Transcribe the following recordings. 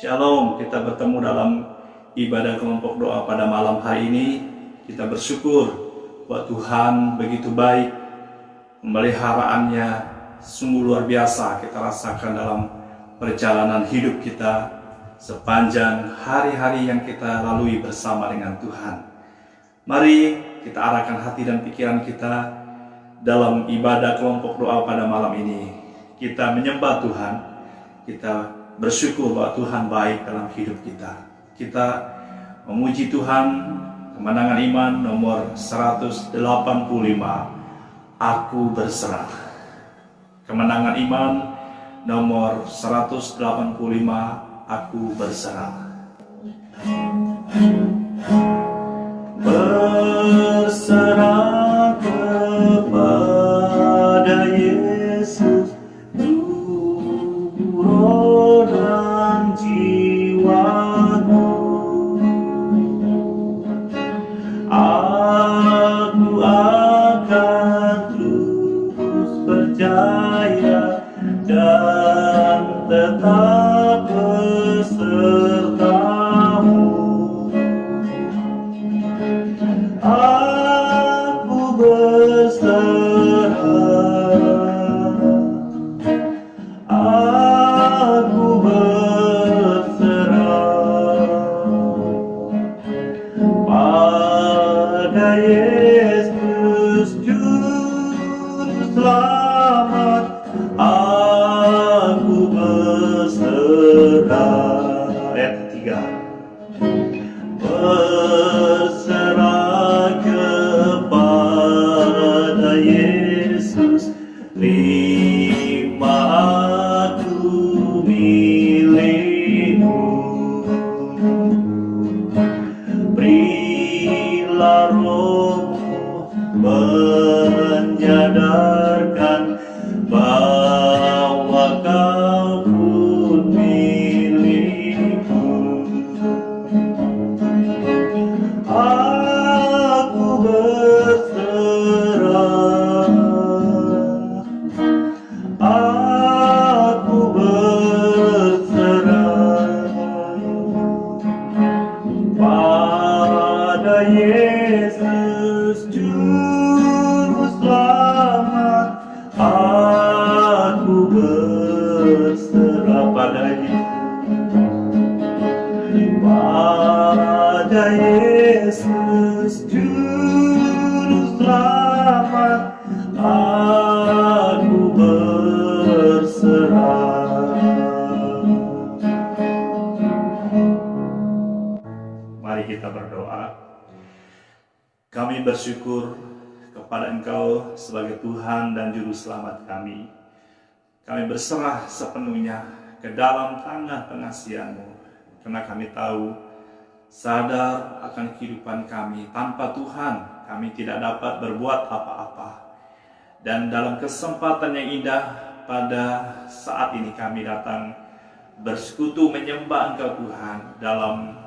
Shalom, kita bertemu dalam ibadah kelompok doa pada malam hari ini. Kita bersyukur bahwa Tuhan begitu baik, pemeliharaannya sungguh luar biasa kita rasakan dalam perjalanan hidup kita sepanjang hari-hari yang kita lalui bersama dengan Tuhan. Mari kita arahkan hati dan pikiran kita dalam ibadah kelompok doa pada malam ini. Kita menyembah Tuhan, kita bersyukur bahwa Tuhan baik dalam hidup kita. Kita memuji Tuhan, kemenangan iman nomor 185, Aku berserah. Kemenangan iman nomor 185, Aku berserah. Berserah kepada Yesus, tubuh dan jiwaku. Aku akan terus percaya dan tetap besertamu. Aku berserah, aku berserah pada Yesus Juru Selamat. Aku berserah. Ayat 3. Berserah kepada Yesus, terima aku milikmu. Berilah Roh-Mu menyadarkan bahwa Kau pun milikku. Aku berserah, aku berserah pada Yesus Juru Selamat. Aku berserah padanya, pada Yesus Juru Selamat. Aku berserah. Mari kita berdoa. Kami bersyukur kepada Engkau sebagai Tuhan dan Juru Selamat kami. Kami berserah sepenuhnya ke dalam tangan pengasihan-Mu, karena kami tahu, sadar akan kehidupan kami. Tanpa Tuhan, kami tidak dapat berbuat apa-apa. Dan dalam kesempatan yang indah pada saat ini kami datang bersekutu menyembah Engkau Tuhan dalam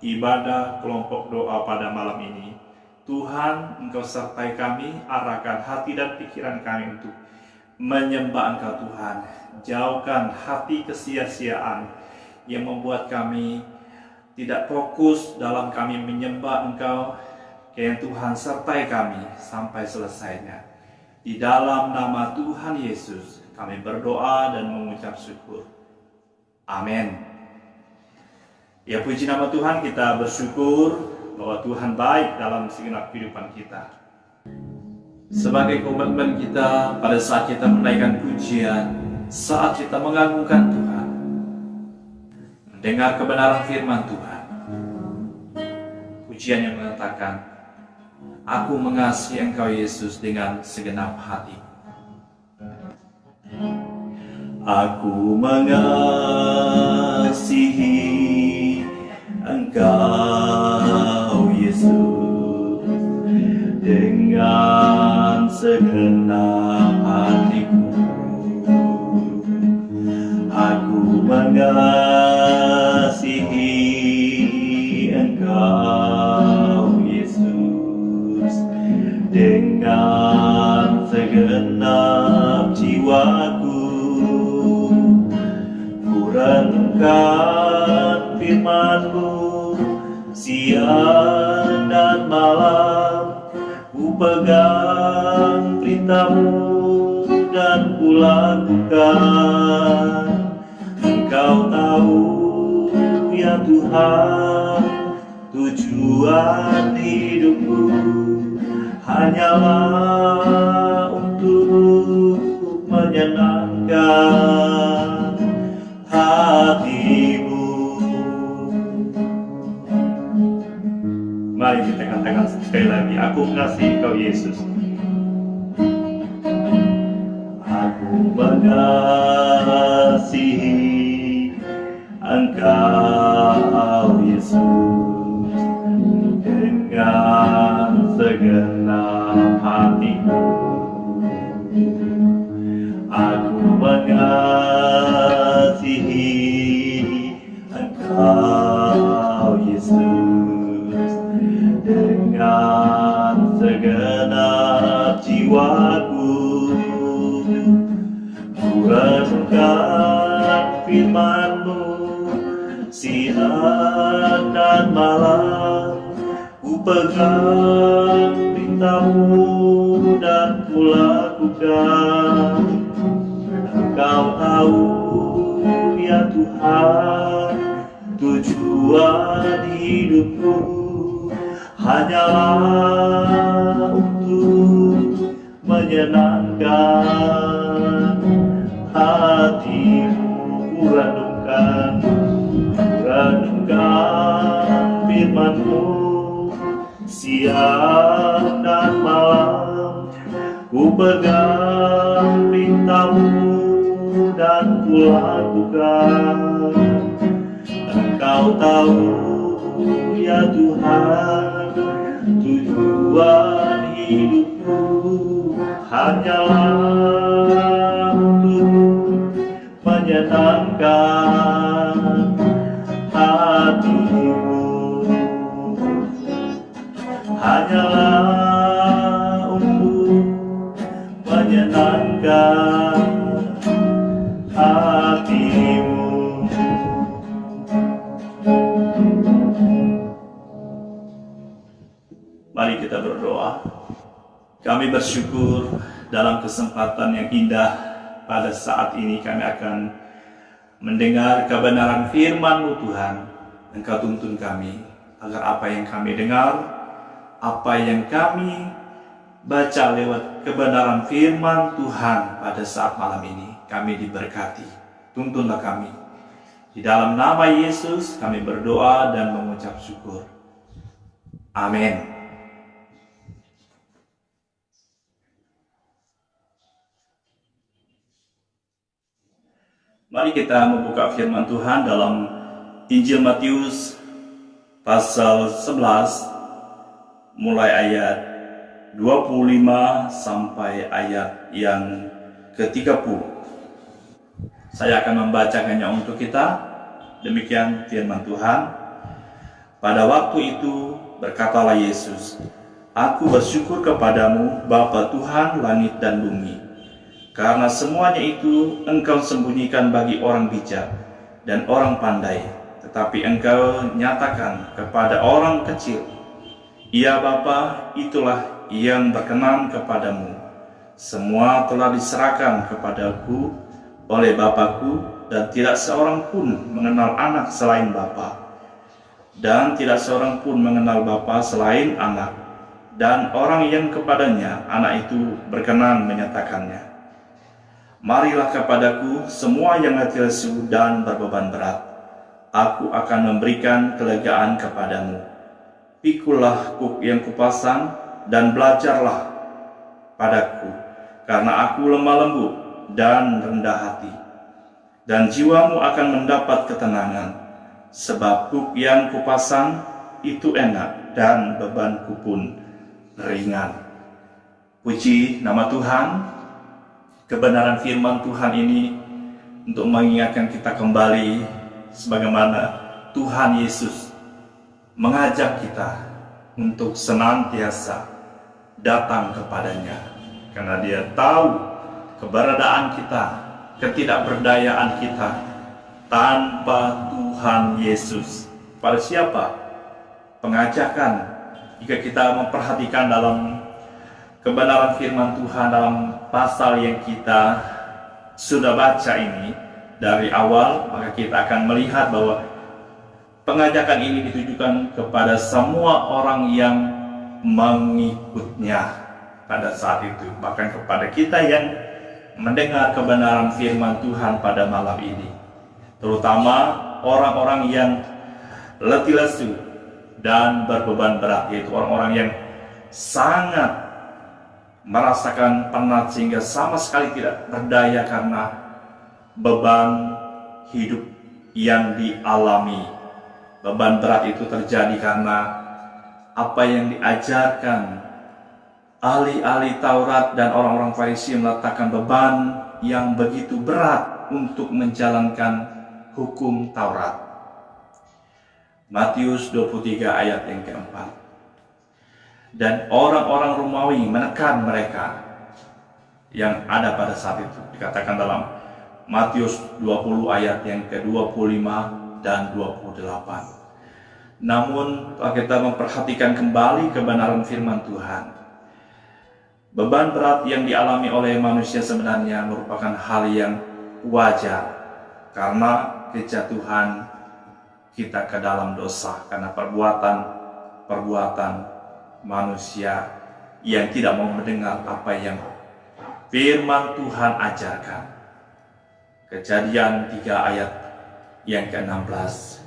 ibadah kelompok doa pada malam ini. Tuhan, Engkau sertai kami, arahkan hati dan pikiran kami untuk menyembah Engkau Tuhan. Jauhkan hati kesia-siaan yang membuat kami tidak fokus dalam kami menyembah Engkau. Kiranya Tuhan sertai kami sampai selesainya. Di dalam nama Tuhan Yesus kami berdoa dan mengucap syukur. Amin. Ya, puji nama Tuhan, kita bersyukur bahwa Tuhan baik dalam segenap kehidupan kita. Sebagai komitmen kita pada saat kita menaikkan pujian, saat kita mengagungkan Tuhan, mendengar kebenaran firman Tuhan, pujian yang mengatakan, Aku mengasihi Engkau Yesus dengan segenap hati. Aku mengasihi Engkau Yesus dengan segenap hatiku. Aku mengasihi Engkau Yesus dengan segenap jiwaku. Ku renggang firman-Mu, siang dan malam ku pegang perintah-Mu dan ku lakukan. Engkau tahu ya Tuhan, tujuan hidupku hanyalah untuk menyenangkan hati-Mu. Mari kita katakan sekali lagi, aku mengasihi Engkau Yesus. Aku mengasihi Engkau Yesus dengan segenap hatiku. Aku mengasihi Engkau Yesus dengan segenap jiwaku. Ku renungkan firman-Mu siang dan malam, ku pegang perintah-Mu dan ku lakukan. Engkau tahu ya Tuhan, tujuan hidupku hanyalah untuk menyenangkan hati-Mu. Ku renungkan firman-Mu siang dan malam, ku pegang perintah-Mu dan ku lakukan. Engkau tahu ya Tuhan, tujuan hidupku hanyalah untuk menyenangkan hati-Mu. Hanyalah untuk menyenangkan hati-Mu. Mari kita berdoa. Kami bersyukur dalam kesempatan yang indah pada saat ini kami akan mendengar kebenaran firman-Mu Tuhan. Engkau tuntun kami agar apa yang kami dengar, apa yang kami baca lewat kebenaran firman Tuhan pada saat malam ini, kami diberkati. Tuntunlah kami. Di dalam nama Yesus kami berdoa dan mengucap syukur. Amin. Mari kita membuka firman Tuhan dalam Injil Matius pasal 11 mulai ayat 25 sampai ayat yang ke-30. Saya akan membacakannya untuk kita. Demikian firman Tuhan. Pada waktu itu berkatalah Yesus, "Aku bersyukur kepadamu, Bapa Tuhan langit dan bumi, karena semuanya itu Engkau sembunyikan bagi orang bijak dan orang pandai, tetapi Engkau nyatakan kepada orang kecil. Ya Bapa, itulah yang berkenan kepadamu. Semua telah diserahkan kepadaku oleh Bapakku, dan tidak seorang pun mengenal anak selain Bapa, dan tidak seorang pun mengenal Bapa selain anak, dan orang yang kepadanya anak itu berkenan menyatakannya. Marilah kepadaku semua yang letih lesu dan berbeban berat, aku akan memberikan kelegaan kepadamu. Pikulah kuk yang kupasang dan belajarlah padaku, karena aku lemah lembut dan rendah hati, dan jiwamu akan mendapat ketenangan, sebab kuk yang kupasang itu enak dan bebanku pun ringan." Puji nama Tuhan. Kebenaran firman Tuhan ini untuk mengingatkan kita kembali sebagaimana Tuhan Yesus mengajak kita untuk senantiasa datang kepadanya, karena Dia tahu keberadaan kita, ketidakberdayaan kita. Tanpa Tuhan Yesus Kepada siapa? Pengajakan. Jika kita memperhatikan dalam kebenaran firman Tuhan dalam pasal yang kita sudah baca ini dari awal, maka kita akan melihat bahwa pengajakan ini ditujukan kepada semua orang yang mengikutnya pada saat itu, bahkan kepada kita yang mendengar kebenaran firman Tuhan pada malam ini, terutama orang-orang yang letih lesu dan berbeban berat, yaitu orang-orang yang sangat merasakan penat sehingga sama sekali tidak berdaya karena beban hidup yang dialami. Beban berat itu terjadi karena apa yang diajarkan ahli-ahli Taurat dan orang-orang Farisi meletakkan beban yang begitu berat untuk menjalankan hukum Taurat. Matius 23 ayat yang keempat. Dan orang-orang Romawi menekan mereka yang ada pada saat itu. Dikatakan dalam Matius 20 ayat yang ke-25 dan 28. Namun kalau kita memperhatikan kembali kebenaran firman Tuhan, beban berat yang dialami oleh manusia sebenarnya merupakan hal yang wajar karena kejatuhan kita ke dalam dosa, karena perbuatan manusia yang tidak mau mendengar apa yang firman Tuhan ajarkan. Kejadian 3 ayat yang ke-16.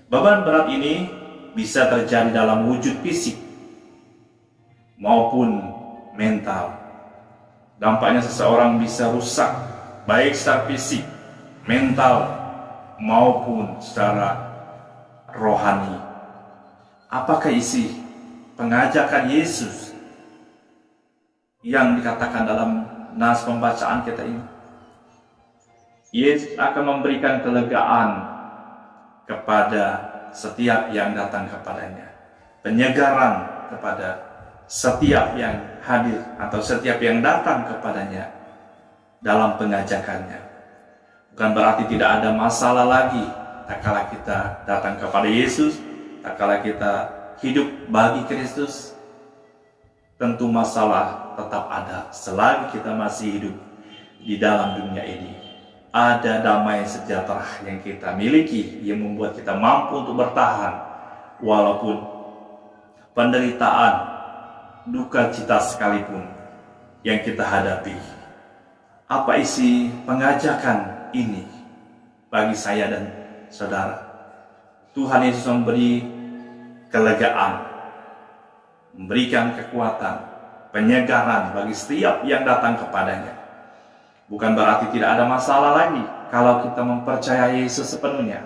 Beban berat ini bisa terjadi dalam wujud fisik maupun mental. Dampaknya seseorang bisa rusak baik secara fisik, mental maupun secara rohani. Apakah isi pengajakan Yesus yang dikatakan dalam nas pembacaan kita ini? Yesus akan memberikan kelegaan kepada setiap yang datang kepadanya, penyegaran kepada setiap yang hadir atau setiap yang datang kepadanya dalam pengajakannya. Bukan berarti tidak ada masalah lagi tak kala kita datang kepada Yesus, tak kala kita hidup bagi Kristus. Tentu masalah tetap ada selagi kita masih hidup di dalam dunia ini. Ada damai sejahtera yang kita miliki yang membuat kita mampu untuk bertahan walaupun penderitaan, duka cita sekalipun yang kita hadapi. Apa isi pengajakan ini bagi saya dan saudara? Tuhan Yesus memberi kelegaan, memberikan kekuatan, penyegaran bagi setiap yang datang kepadanya. Bukan berarti tidak ada masalah lagi kalau kita mempercayai Yesus sepenuhnya.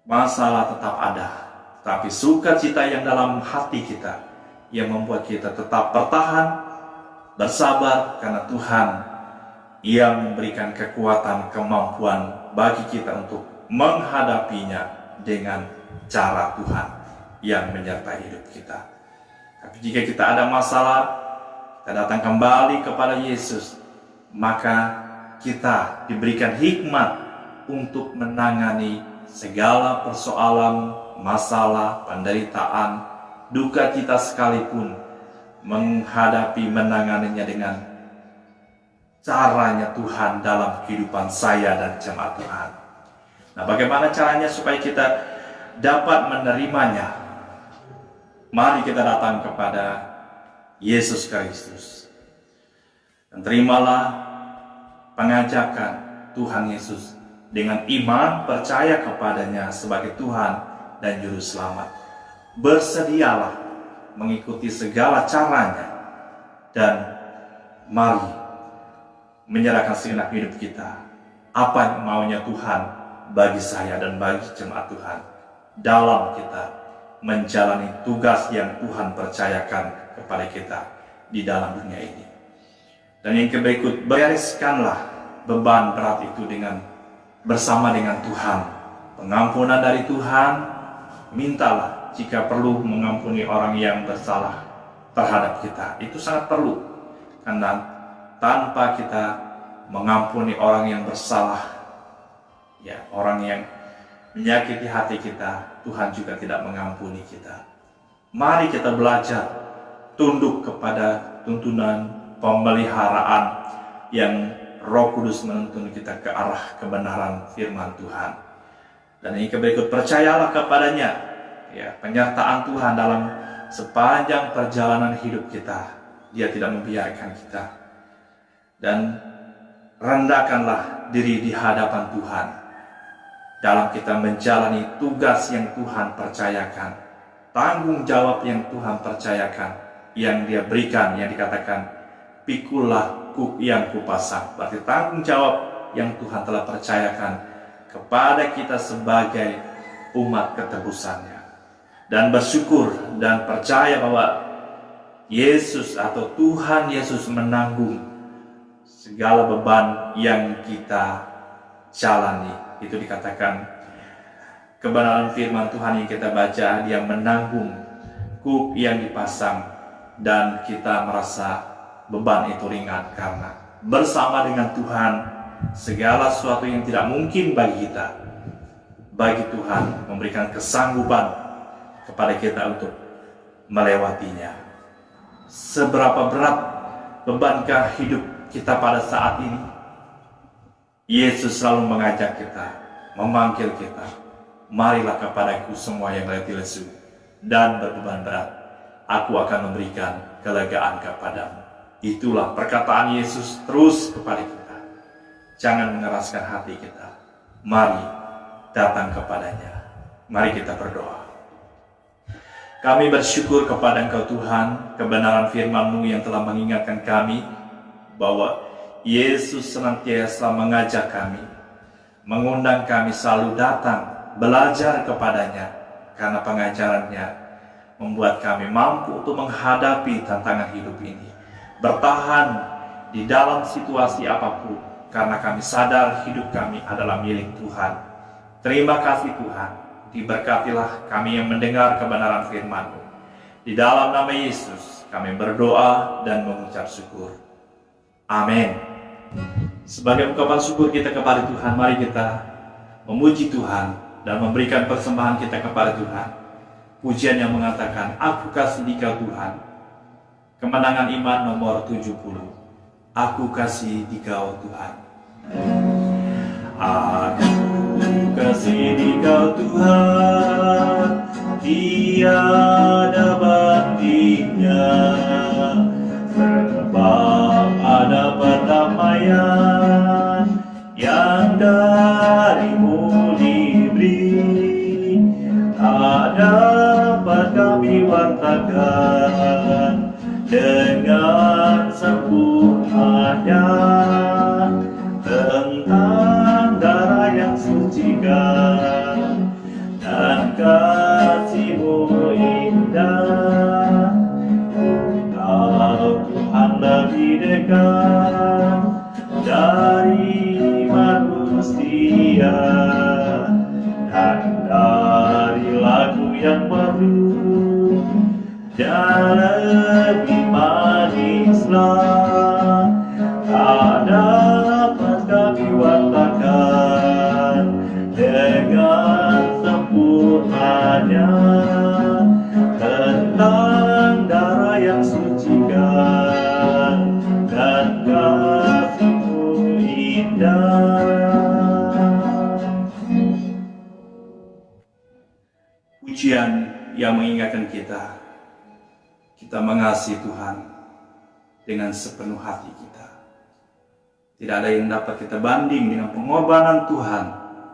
Masalah tetap ada, tapi sukacita yang dalam hati kita yang membuat kita tetap bertahan, bersabar karena Tuhan yang memberikan kekuatan, kemampuan bagi kita untuk menghadapinya dengan cara Tuhan yang menyertai hidup kita. Tapi jika kita ada masalah, kita datang kembali kepada Yesus, maka kita diberikan hikmat untuk menangani segala persoalan, masalah, penderitaan, duka cita sekalipun, menghadapi, menanganinya dengan caranya Tuhan dalam kehidupan saya dan jemaat Tuhan. Nah, bagaimana caranya supaya kita dapat menerimanya? Mari kita datang kepada Yesus Kristus dan terimalah pengajakan Tuhan Yesus dengan iman, percaya kepadanya sebagai Tuhan dan Juru Selamat. Bersedialah mengikuti segala caranya dan mari menyerahkan segenap hidup kita. Apa maunya Tuhan bagi saya dan bagi jemaat Tuhan dalam kita menjalani tugas yang Tuhan percayakan kepada kita di dalam dunia ini. Dan yang berikut, bereskanlah beban berat itu bersama dengan Tuhan. Pengampunan dari Tuhan, mintalah jika perlu mengampuni orang yang bersalah terhadap kita. Itu sangat perlu, karena tanpa kita mengampuni orang yang bersalah, ya, orang yang menyakiti hati kita, Tuhan juga tidak mengampuni kita. Mari kita belajar tunduk kepada tuntunan pemeliharaan yang Roh Kudus menuntun kita ke arah kebenaran firman Tuhan. Dan ini berikut, percayalah kepadanya, ya, penyertaan Tuhan dalam sepanjang perjalanan hidup kita. Dia tidak membiarkan kita. Dan rendahkanlah diri di hadapan Tuhan dalam kita menjalani tugas yang Tuhan percayakan, tanggung jawab yang Tuhan percayakan, yang Dia berikan, yang dikatakan pikulah kuk yang kupasang. Berarti tanggung jawab yang Tuhan telah percayakan kepada kita sebagai umat ketebusannya. Dan bersyukur dan percaya bahwa Yesus atau Tuhan Yesus menanggung segala beban yang kita jalani. Itu dikatakan kebenaran firman Tuhan yang kita baca, Dia menanggung kuk yang dipasang, dan kita merasa beban itu ringan karena bersama dengan Tuhan segala sesuatu yang tidak mungkin bagi kita, bagi Tuhan memberikan kesanggupan kepada kita untuk melewatinya. Seberapa berat bebankah hidup kita pada saat ini? Yesus selalu mengajak kita, memanggil kita, marilah kepadaku semua yang letih lesu dan berbeban berat, aku akan memberikan kelegaan kepadamu. Itulah perkataan Yesus terus kepada kita. Jangan mengeraskan hati kita. Mari datang kepadanya. Mari kita berdoa. Kami bersyukur kepada Engkau Tuhan, kebenaran firman-Mu yang telah mengingatkan kami bahwa Yesus senantiasa mengajak kami, mengundang kami selalu datang, belajar kepadanya, karena pengajarannya membuat kami mampu untuk menghadapi tantangan hidup ini, bertahan di dalam situasi apapun, karena kami sadar hidup kami adalah milik Tuhan. Terima kasih Tuhan, diberkatilah kami yang mendengar kebenaran firman-Mu. Di dalam nama Yesus kami berdoa dan mengucap syukur. Amin. Sebagai ungkapan syukur kita kepada Tuhan, mari kita memuji Tuhan dan memberikan persembahan kita kepada Tuhan. Pujian yang mengatakan, aku kasih Dikau Tuhan. Kemenangan iman nomor 70. Aku kasih Dikau Tuhan. Aku kasih Dikau Tuhan, tiada bandingnya, sebab ada perdamaian yang darimu diberi, tak dapat kami wartakan dengan sempurnanya tentang darah yang sucikan dan kasih-Mu indah. Kau Tuhan lebih dekat dari manusia, dan dari lagu yang merdu dan lebih manislah, tak dapat kami wartakan dengan sempurnanya tentang darah yang sucikan dan kasih-Mu indah. Pujian yang mengingatkan kita mengasihi Tuhan dengan sepenuh hati kita. Tidak ada yang dapat kita banding dengan pengorbanan Tuhan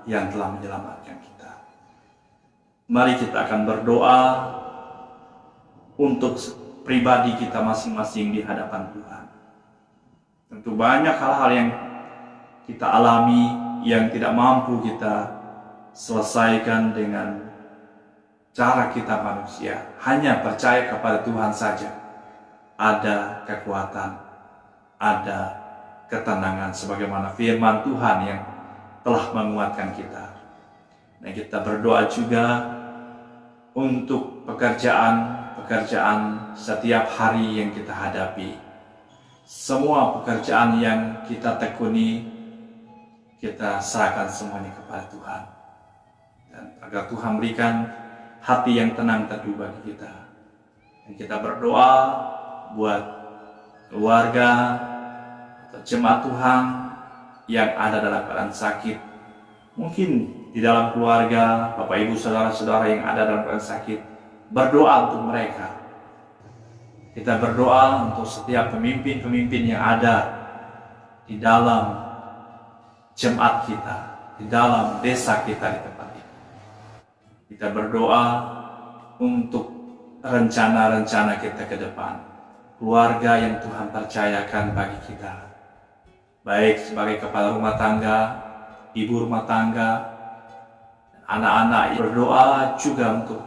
yang telah menyelamatkan kita. Mari kita akan berdoa untuk pribadi kita masing-masing di hadapan Tuhan. Tentu banyak hal-hal yang kita alami yang tidak mampu kita selesaikan dengan cara kita manusia. Hanya percaya kepada Tuhan saja. Ada kekuatan, ada ketenangan sebagaimana firman Tuhan yang telah menguatkan kita. Dan kita berdoa juga untuk pekerjaan setiap hari yang kita hadapi. Semua pekerjaan yang kita tekuni, kita serahkan semuanya kepada Tuhan. agar Tuhan berikan hati yang tenang teduh bagi kita. Dan kita berdoa buat keluarga atau jemaat Tuhan yang ada dalam keadaan sakit. Mungkin di dalam keluarga, Bapak Ibu Saudara-saudara yang ada dalam keadaan sakit, berdoa untuk mereka. Kita berdoa untuk setiap pemimpin-pemimpin yang ada di dalam jemaat kita, di dalam desa kita di tempat ini. Kita berdoa untuk rencana-rencana kita ke depan, keluarga yang Tuhan percayakan bagi kita, baik sebagai kepala rumah tangga, ibu rumah tangga, anak-anak. Berdoa juga untuk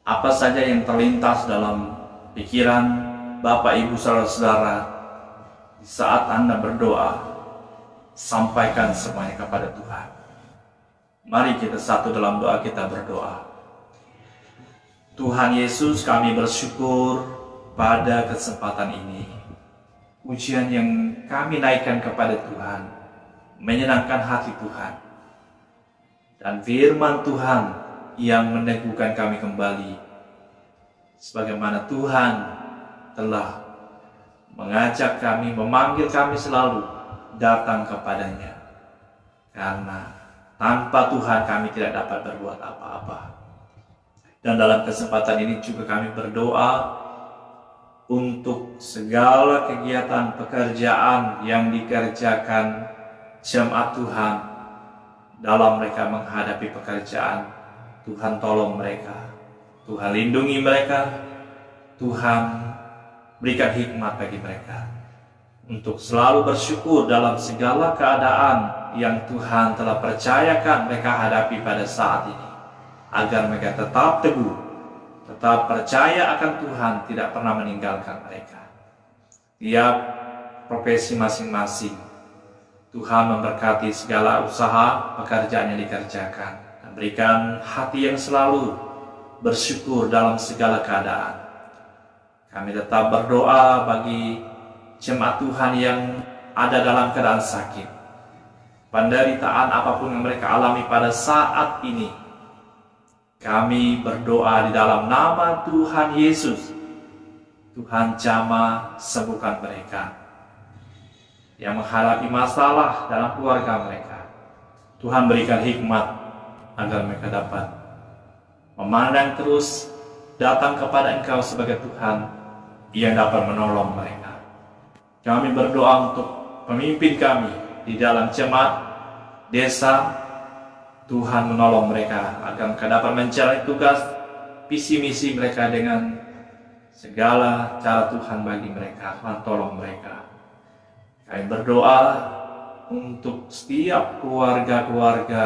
apa saja yang terlintas dalam pikiran Bapak Ibu Saudara-saudara. Di saat Anda berdoa, sampaikan semuanya kepada Tuhan. Mari kita satu dalam doa kita berdoa. Tuhan Yesus, kami bersyukur pada kesempatan ini. Pujian yang kami naikkan kepada Tuhan menyenangkan hati Tuhan. Dan firman Tuhan yang meneguhkan kami kembali. Sebagaimana Tuhan telah mengajak kami, memanggil kami selalu datang kepadanya. Karena tanpa Tuhan kami tidak dapat berbuat apa-apa. Dan dalam kesempatan ini juga kami berdoa untuk segala kegiatan pekerjaan yang dikerjakan jemaat Tuhan dalam mereka menghadapi pekerjaan. Tuhan tolong mereka, Tuhan lindungi mereka, Tuhan berikan hikmat bagi mereka untuk selalu bersyukur dalam segala keadaan yang Tuhan telah percayakan mereka hadapi pada saat ini, agar mereka tetap teguh, tetap percaya akan Tuhan, tidak pernah meninggalkan mereka. Tiap profesi masing-masing, Tuhan memberkati segala usaha pekerjaan yang dikerjakan, dan berikan hati yang selalu bersyukur dalam segala keadaan. Kami tetap berdoa bagi jemaat Tuhan yang ada dalam keadaan sakit, penderitaan apapun yang mereka alami pada saat ini. Kami berdoa di dalam nama Tuhan Yesus. Tuhan jamah sembuhkan mereka yang menghadapi masalah dalam keluarga mereka. Tuhan berikan hikmat agar mereka dapat memandang terus datang kepada Engkau sebagai Tuhan yang dapat menolong mereka. Kami berdoa untuk pemimpin kami di dalam jemaat desa. Tuhan menolong mereka agar mereka dapat menjalani tugas visi misi mereka dengan segala cara Tuhan bagi mereka. Tuhan tolong mereka. Kami berdoa untuk setiap keluarga-keluarga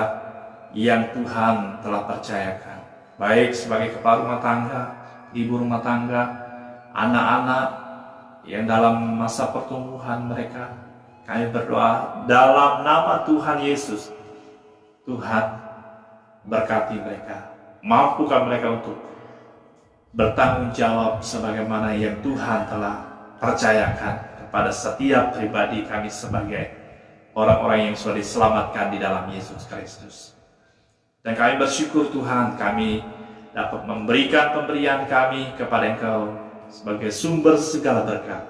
yang Tuhan telah percayakan, baik sebagai kepala rumah tangga, ibu rumah tangga, anak-anak yang dalam masa pertumbuhan mereka. Kami berdoa dalam nama Tuhan Yesus. Tuhan berkati mereka, mampukan mereka untuk bertanggung jawab sebagaimana yang Tuhan telah percayakan kepada setiap pribadi kami sebagai orang-orang yang sudah diselamatkan di dalam Yesus Kristus. Dan kami bersyukur Tuhan, kami dapat memberikan pemberian kami kepada Engkau sebagai sumber segala berkat.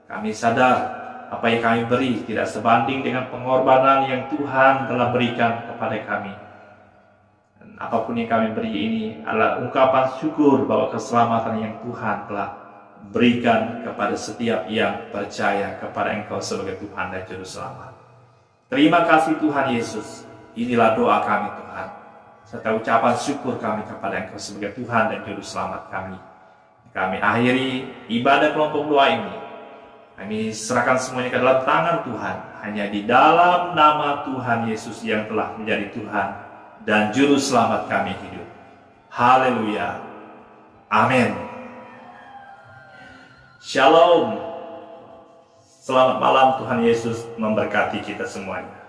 Kami sadar apa yang kami beri tidak sebanding dengan pengorbanan yang Tuhan telah berikan kepada kami. Dan apapun yang kami beri ini adalah ungkapan syukur bahwa keselamatan yang Tuhan telah berikan kepada setiap yang percaya kepada Engkau sebagai Tuhan dan Juru Selamat. Terima kasih Tuhan Yesus. Inilah doa kami Tuhan, serta ucapan syukur kami kepada Engkau sebagai Tuhan dan Juru Selamat kami. Kami akhiri ibadah kelompok doa ini. Kami serahkan semuanya ke dalam tangan Tuhan, hanya di dalam nama Tuhan Yesus yang telah menjadi Tuhan dan Juru Selamat kami hidup. Haleluya. Amin. Shalom. Selamat malam, Tuhan Yesus memberkati kita semuanya.